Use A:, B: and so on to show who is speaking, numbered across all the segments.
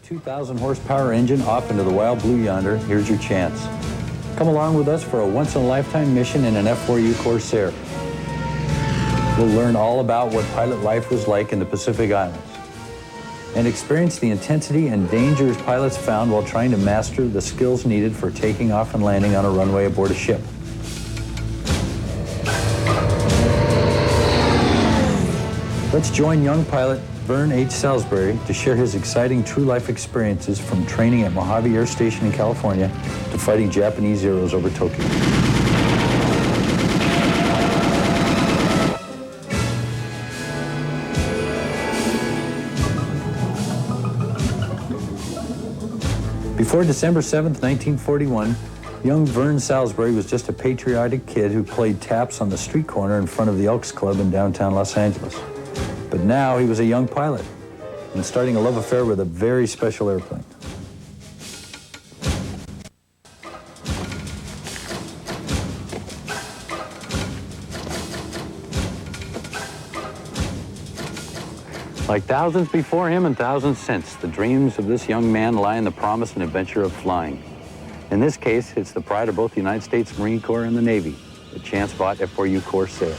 A: 2,000 horsepower engine off into the wild blue yonder, here's your chance. Come along with us for a once-in-a-lifetime mission in an F4U Corsair. We'll learn all about what pilot life was like in the Pacific Islands and experience the intensity and dangers pilots found while trying to master the skills needed for taking off and landing on a runway aboard a ship. Let's join young pilot Vern H. Salisbury to share his exciting true-life experiences from training at Mojave Air Station in California to fighting Japanese Zeros over Tokyo. Before December 7th, 1941, young Vern Salisbury was just a patriotic kid who played taps on the street corner in front of the Elks Club in downtown Los Angeles. But now he was a young pilot and starting a love affair with a very special airplane. Like thousands before him and thousands since, the dreams of this young man lie in the promise and adventure of flying. In this case, it's the pride of both the United States Marine Corps and the Navy, the chance-bought F4U Corsair.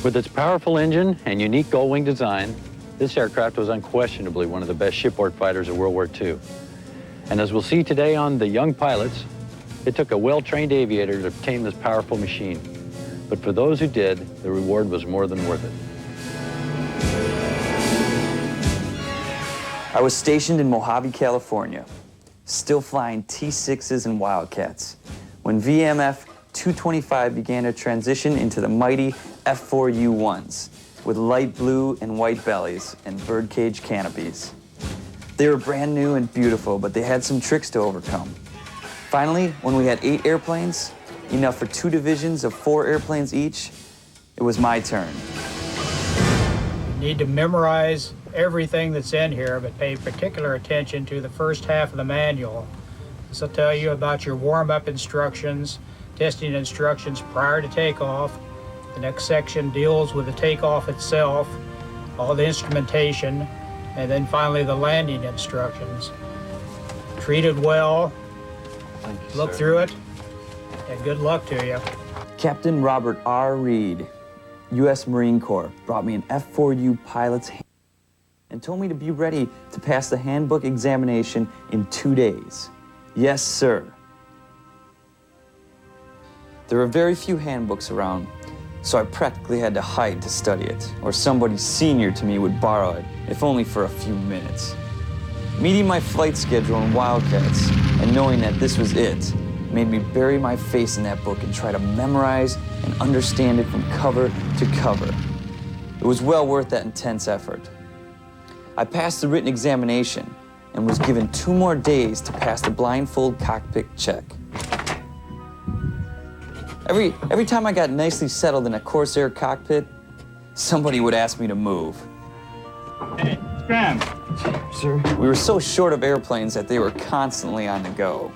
A: With its powerful engine and unique gull-wing design, this aircraft was unquestionably one of the best shipboard fighters of World War II. And as we'll see today on The Young Pilots, it took a well-trained aviator to tame this powerful machine. But for those who did, the reward was more than worth it.
B: I was stationed in Mojave, California, still flying T-6s and Wildcats, when VMF 225 began to transition into the mighty F4U-1s with light blue and white bellies and birdcage canopies. They were brand new and beautiful, but they had some tricks to overcome. Finally, when we had 8 airplanes, enough for 2 divisions of 4 airplanes each, it was my turn.
C: You need to memorize everything that's in here, but pay particular attention to the first half of the manual. This will tell you about your warm-up instructions, testing instructions prior to takeoff. The next section deals with the takeoff itself, all the instrumentation, and then finally the landing instructions. Treat it well,
B: Thank you,
C: look
B: sir.
C: through it, and good luck to you.
B: Captain Robert R. Reed, U.S. Marine Corps, brought me an F4U pilot's handbook and told me to be ready to pass the handbook examination in 2 days. Yes, sir. There were very few handbooks around, so I practically had to hide to study it, or somebody senior to me would borrow it, if only for a few minutes. Meeting my flight schedule in Wildcats and knowing that this was it made me bury my face in that book and try to memorize and understand it from cover to cover. It was well worth that intense effort. I passed the written examination and was given 2 more days to pass the blindfold cockpit check. Every time I got nicely settled in a Corsair cockpit, somebody would ask me to move.
C: Hey, scram.
B: Sir? We were so short of airplanes that they were constantly on the go.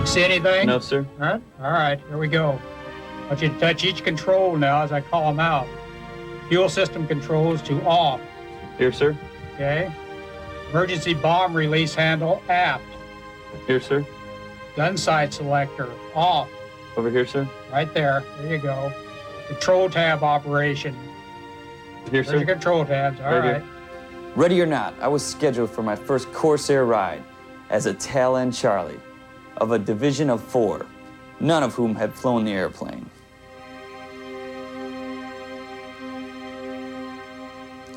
C: You see anything?
B: No, sir.
C: Huh? All right, here we go. I want you to touch each control now as I call them out. Fuel system controls to off.
B: Here, sir.
C: Okay. Emergency bomb release handle aft.
B: Here, sir.
C: Gun sight selector off.
B: Over here, sir.
C: Right there. There you go. Control tab operation.
B: Here,
C: There's your control tabs. All
B: Right
C: right.
B: here. Ready or not, I was scheduled for my first Corsair ride as a tail end Charlie of a division of 4, none of whom had flown the airplane.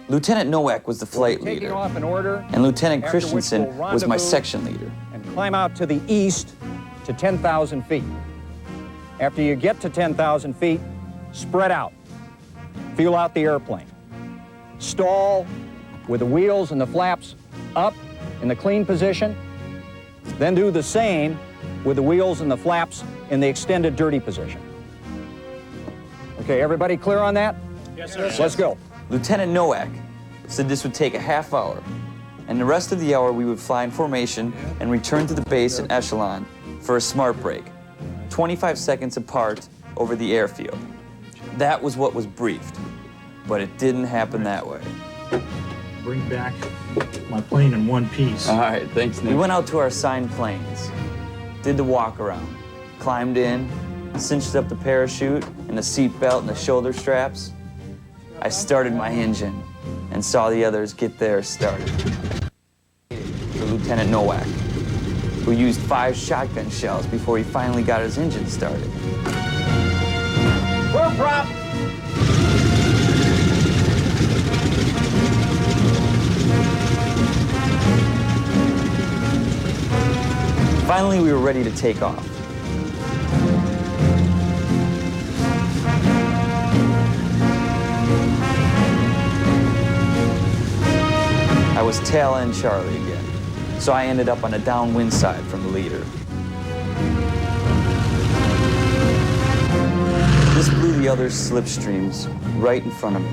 B: Lieutenant Nowak was the flight leader,
D: Off in order,
B: and Lieutenant
D: after which
B: Christensen
D: we'll
B: was my
D: rendezvous
B: section leader.
D: and climb out to the east to 10,000 feet. After you get to 10,000 feet, spread out. Feel out the airplane. Stall with the wheels and the flaps up in the clean position. Then do the same with the wheels and the flaps in the extended dirty position. Okay, everybody clear on that?
C: Yes, sir.
D: Let's go.
B: Lieutenant Nowak said this would take a half hour, and the rest of the hour we would fly in formation and return to the base in echelon for a smart break, 25 seconds apart over the airfield. That was what was briefed, but it didn't happen that way.
E: Bring back my plane in one piece.
B: All right, thanks, Nick. We went out to our assigned planes, did the walk around, climbed in, cinched up the parachute and the seat belt and the shoulder straps. I started my engine and saw the others get theirs started. For Lieutenant Nowak, who used 5 shotgun shells before he finally got his engine started.
D: Full prop.
B: Finally, we were ready to take off. I was tail end Charlie again, so I ended up on a downwind side from the leader. This blew the other slipstreams right in front of me.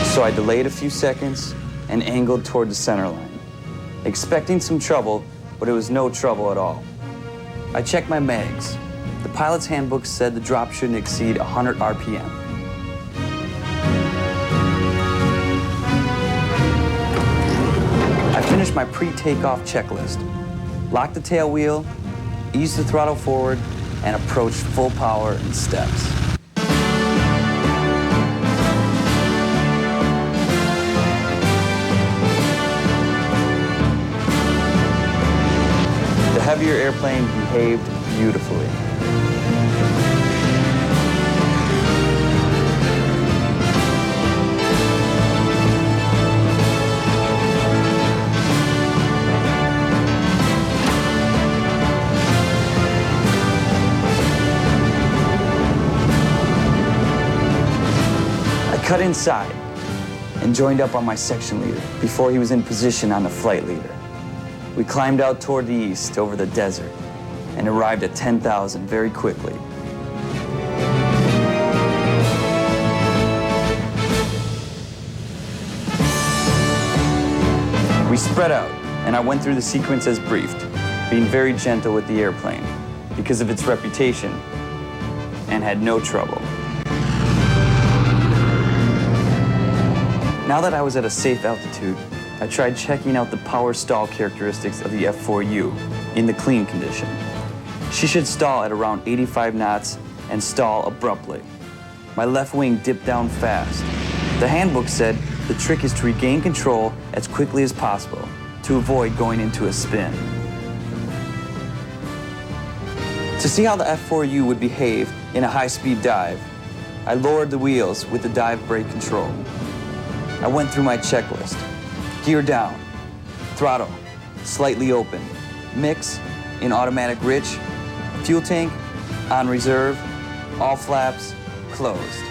B: So I delayed a few seconds and angled toward the center line, expecting some trouble, but it was no trouble at all. I checked my mags. The pilot's handbook said the drop shouldn't exceed 100 RPM. I finished my pre-takeoff checklist, locked the tail wheel, eased the throttle forward, and approached full power in steps. The heavier airplane behaved beautifully. I cut inside and joined up on my section leader before he was in position on the flight leader. We climbed out toward the east over the desert and arrived at 10,000 very quickly. We spread out, and I went through the sequence as briefed, being very gentle with the airplane because of its reputation, and had no trouble. Now that I was at a safe altitude, I tried checking out the power stall characteristics of the F4U in the clean condition. She should stall at around 85 knots and stall abruptly. My left wing dipped down fast. The handbook said the trick is to regain control as quickly as possible to avoid going into a spin. To see how the F4U would behave in a high-speed dive, I lowered the wheels with the dive brake control. I went through my checklist. Gear down, throttle, slightly open, mix in automatic rich, fuel tank on reserve, all flaps closed,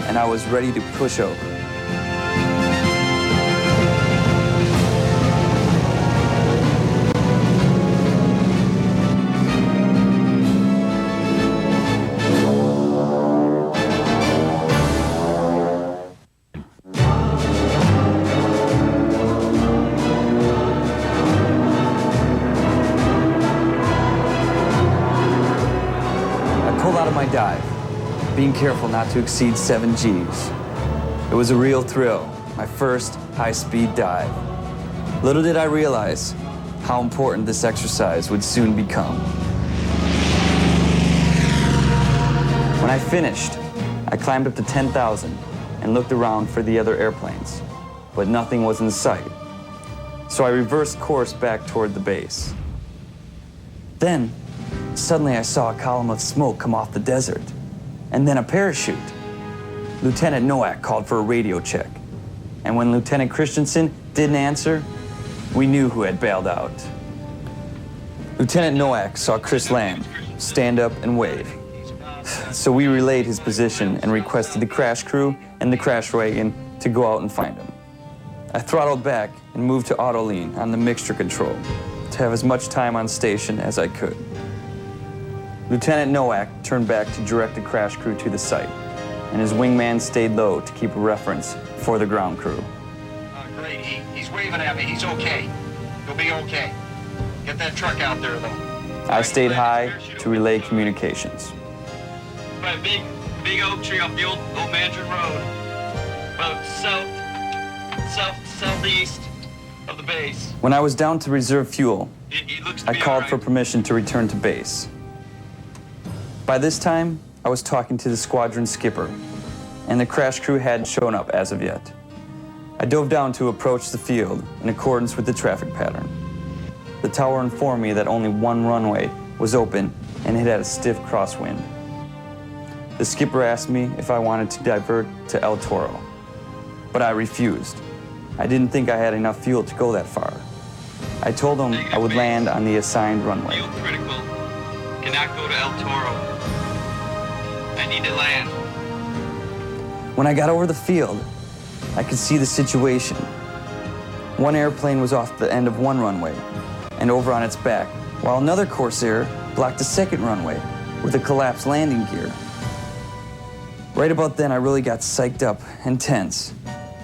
B: and I was ready to push over. Dive, being careful not to exceed 7 Gs. It was a real thrill, my first high-speed dive. Little did I realize how important this exercise would soon become. When I finished, I climbed up to 10,000 and looked around for the other airplanes, but nothing was in sight. So I reversed course back toward the base. Then, suddenly I saw a column of smoke come off the desert, and then a parachute. Lieutenant Nowak called for a radio check, and when Lieutenant Christensen didn't answer, we knew who had bailed out. Lieutenant Nowak saw Chris land, stand up and wave. So we relayed his position and requested the crash crew and the crash wagon to go out and find him. I throttled back and moved to auto lean on the mixture control to have as much time on station as I could. Lieutenant Nowak turned back to direct the crash crew to the site, and his wingman stayed low to keep a reference for the ground crew.
F: Great, he's waving at me. He's okay. He'll be okay. Get that truck out there, though.
B: I stayed high to relay communications.
G: By a big oak tree off the old Mandarin Road, about southeast of the base.
B: When I was down to reserve fuel,
G: He looks to
B: I
G: be
B: called
G: all
B: for
G: right.
B: permission to return to base. By this time, I was talking to the squadron skipper, and the crash crew hadn't shown up as of yet. I dove down to approach the field in accordance with the traffic pattern. The tower informed me that only one runway was open and it had a stiff crosswind. The skipper asked me if I wanted to divert to El Toro, but I refused. I didn't think I had enough fuel to go that far. I told him I would land on the assigned runway.
G: Fuel critical. Cannot go to El Toro. I need to land.
B: When I got over the field, I could see the situation. One airplane was off the end of one runway and over on its back, while another Corsair blocked the second runway with a collapsed landing gear. Right about then, I really got psyched up and tense,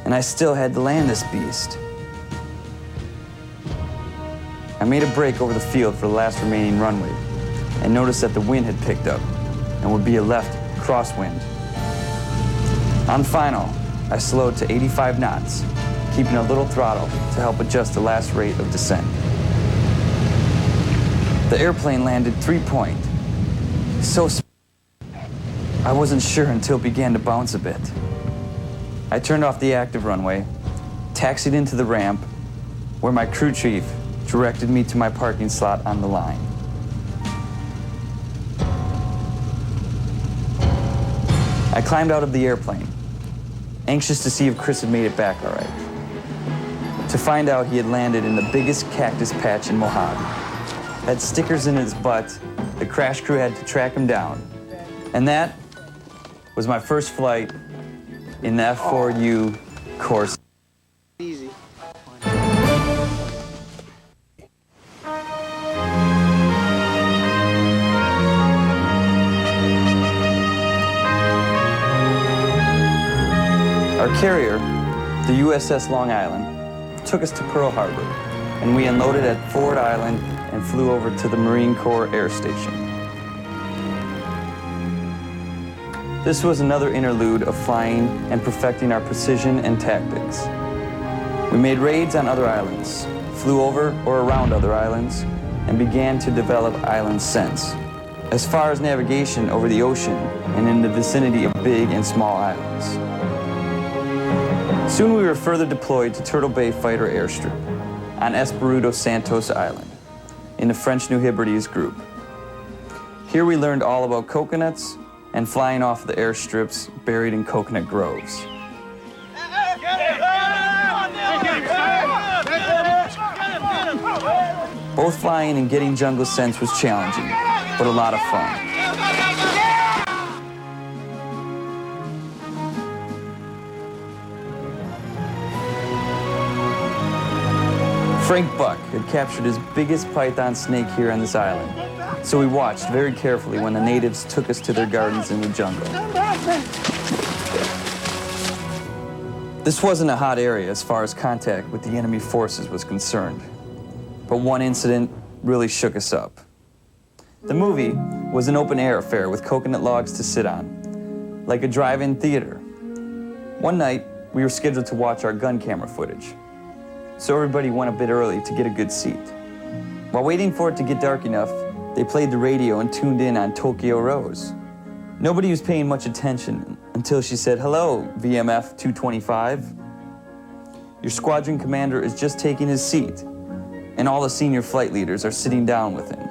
B: and I still had to land this beast. I made a break over the field for the last remaining runway and noticed that the wind had picked up and would be a left crosswind. On final, I slowed to 85 knots, keeping a little throttle to help adjust the last rate of descent. The airplane landed 3-point. I wasn't sure until it began to bounce a bit. I turned off the active runway, taxied into the ramp, where my crew chief directed me to my parking slot on the line. I climbed out of the airplane, anxious to see if Chris had made it back all right. To find out he had landed in the biggest cactus patch in Mojave. Had stickers in his butt, the crash crew had to track him down. And that was my first flight in the F4U Corsair.
H: Easy.
B: Our carrier, the USS Long Island, took us to Pearl Harbor, and we unloaded at Ford Island and flew over to the Marine Corps Air Station. This was another interlude of flying and perfecting our precision and tactics. We made raids on other islands, flew over or around other islands, and began to develop island sense, as far as navigation over the ocean and in the vicinity of big and small islands. Soon we were further deployed to Turtle Bay Fighter Airstrip on Espiritu Santos Island in the French New Hebrides group. Here we learned all about coconuts and flying off the airstrips buried in coconut groves. Both flying and getting jungle sense was challenging, but a lot of fun. Frank Buck had captured his biggest python snake here on this island, so we watched very carefully when the natives took us to their gardens in the jungle. This wasn't a hot area as far as contact with the enemy forces was concerned, but one incident really shook us up. The movie was an open-air affair with coconut logs to sit on, like a drive-in theater. One night, we were scheduled to watch our gun camera footage, so everybody went a bit early to get a good seat. While waiting for it to get dark enough, they played the radio and tuned in on Tokyo Rose. Nobody was paying much attention until she said, "Hello, VMF 225. Your squadron commander is just taking his seat, and all the senior flight leaders are sitting down with him."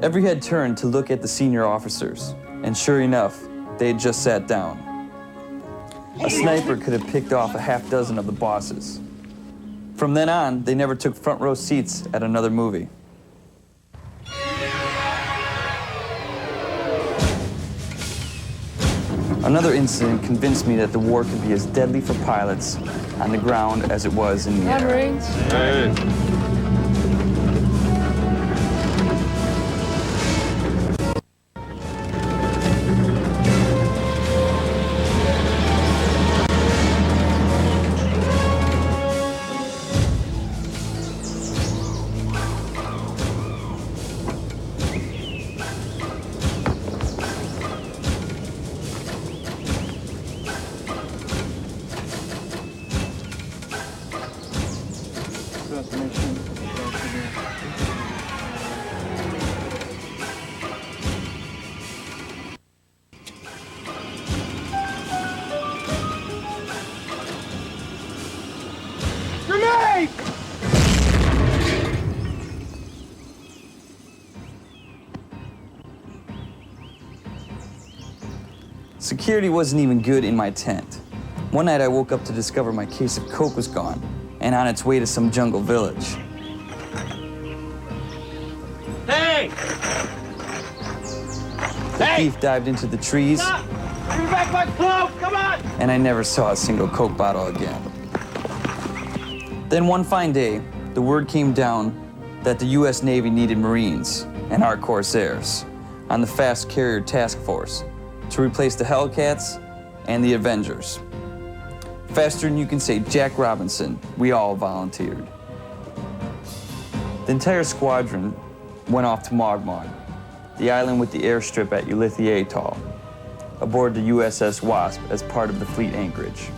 B: Every head turned to look at the senior officers, and sure enough, they had just sat down. A sniper could have picked off a half dozen of the bosses. From then on, they never took front row seats at another movie. Another incident convinced me that the war could be as deadly for pilots on the ground as it was in the air.
G: Marines.
B: Security wasn't even good in my tent. One night I woke up to discover my case of coke was gone and on its way to some jungle village.
G: Hey!
B: The thief dived into the trees,
G: Stop! Give me back my clothes! Come on!
B: and I never saw a single coke bottle again. Then one fine day, the word came down that the U.S. Navy needed Marines and our Corsairs on the fast carrier task force to replace the Hellcats and the Avengers. Faster than you can say Jack Robinson, we all volunteered. The entire squadron went off to Mogmog, the island with the airstrip at Ulithi Atoll, aboard the USS Wasp as part of the fleet anchorage.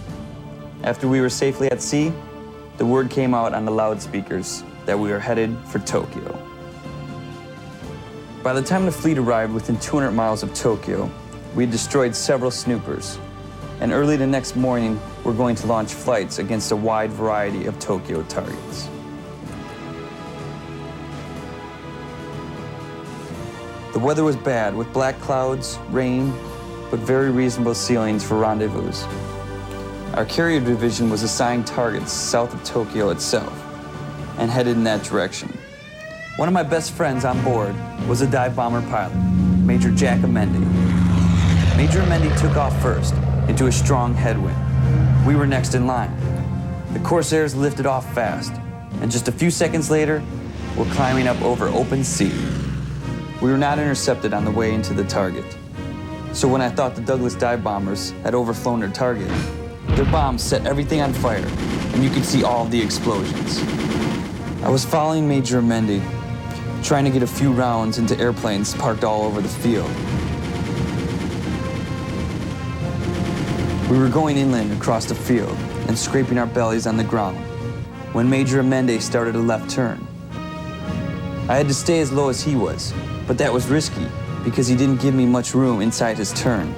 B: After we were safely at sea, the word came out on the loudspeakers that we were headed for Tokyo. By the time the fleet arrived within 200 miles of Tokyo, we had destroyed several snoopers, and early the next morning, we're going to launch flights against a wide variety of Tokyo targets. The weather was bad, with black clouds, rain, but very reasonable ceilings for rendezvous. Our carrier division was assigned targets south of Tokyo itself, and headed in that direction. One of my best friends on board was a dive bomber pilot, Major Jack Amendi. Major Amendi took off first into a strong headwind. We were next in line. The Corsairs lifted off fast, and just a few seconds later, we're climbing up over open sea. We were not intercepted on the way into the target. So when I thought the Douglas dive bombers had overflown their target, their bombs set everything on fire, and you could see all of the explosions. I was following Major Amendi, trying to get a few rounds into airplanes parked all over the field. We were going inland across the field and scraping our bellies on the ground when Major Amendi started a left turn. I had to stay as low as he was, but that was risky because he didn't give me much room inside his turn.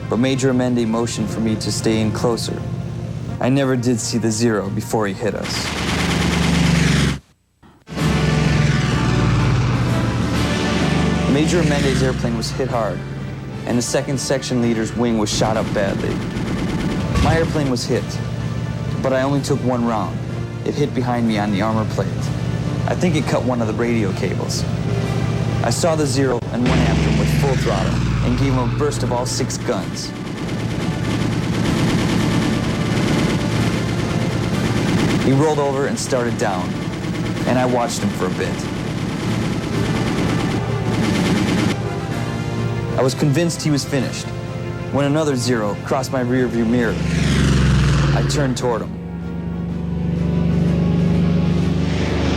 B: But Major Amendi motioned for me to stay in closer. I never did see the zero before he hit us. Major Amendi's airplane was hit hard, and the second section leader's wing was shot up badly. My airplane was hit, but I only took one round. It hit behind me on the armor plate. I think it cut one of the radio cables. I saw the zero and went after him with full throttle and gave him a burst of all 6 guns. He rolled over and started down, and I watched him for a bit. I was convinced he was finished when another zero crossed my rearview mirror. I turned toward him.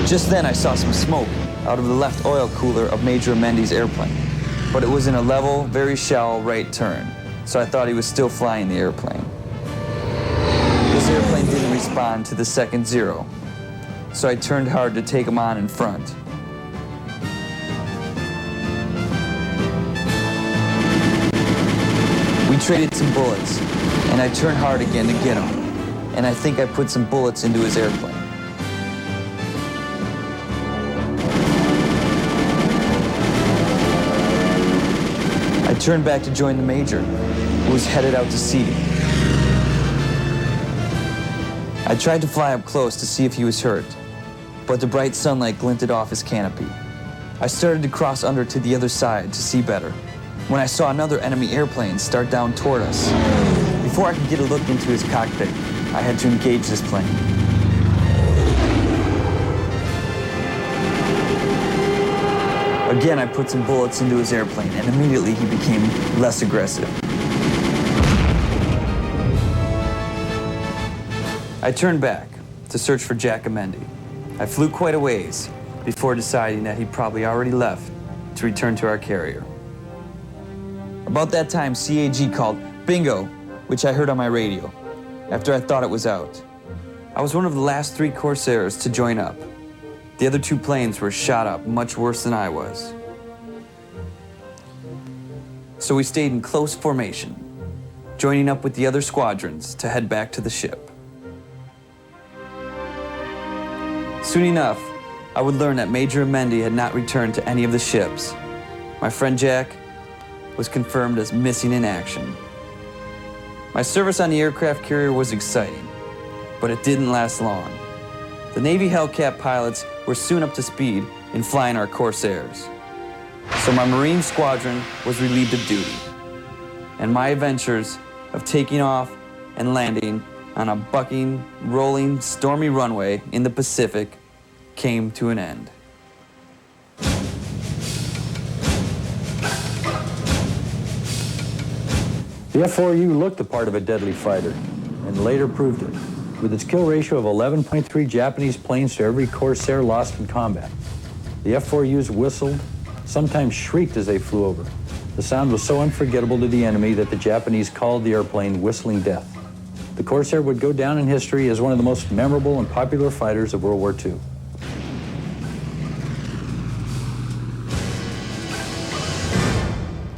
B: Just then I saw some smoke out of the left oil cooler of Major Amendi's airplane, but it was in a level, very shallow right turn, so I thought he was still flying the airplane. This airplane didn't respond to the second zero, so I turned hard to take him on in front. We traded some bullets, and I turned hard again to get him, and I think I put some bullets into his airplane. I turned back to join the Major, who was headed out to sea. I tried to fly up close to see if he was hurt, but the bright sunlight glinted off his canopy. I started to cross under to the other side to see better, when I saw another enemy airplane start down toward us. Before I could get a look into his cockpit, I had to engage this plane. Again, I put some bullets into his airplane, and immediately he became less aggressive. I turned back to search for Jack Amendi. I flew quite a ways before deciding that he'd probably already left to return to our carrier. About that time, CAG called bingo, which I heard on my radio, after I thought it was out. I was one of the last 3 Corsairs to join up. The other 2 planes were shot up much worse than I was. So we stayed in close formation, joining up with the other squadrons to head back to the ship. Soon enough, I would learn that Major Amendi had not returned to any of the ships. My friend Jack was confirmed as missing in action. My service on the aircraft carrier was exciting, but it didn't last long. The Navy Hellcat pilots were soon up to speed in flying our Corsairs. So my Marine squadron was relieved of duty, and my adventures of taking off and landing on a bucking, rolling, stormy runway in the Pacific came to an end.
A: The F4U looked the part of a deadly fighter, and later proved it, with its kill ratio of 11.3 Japanese planes to every Corsair lost in combat. The F4Us whistled, sometimes shrieked as they flew over. The sound was so unforgettable to the enemy that the Japanese called the airplane Whistling Death. The Corsair would go down in history as one of the most memorable and popular fighters of World War II.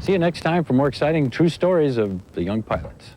A: See you next time for more exciting true stories of the young pilots.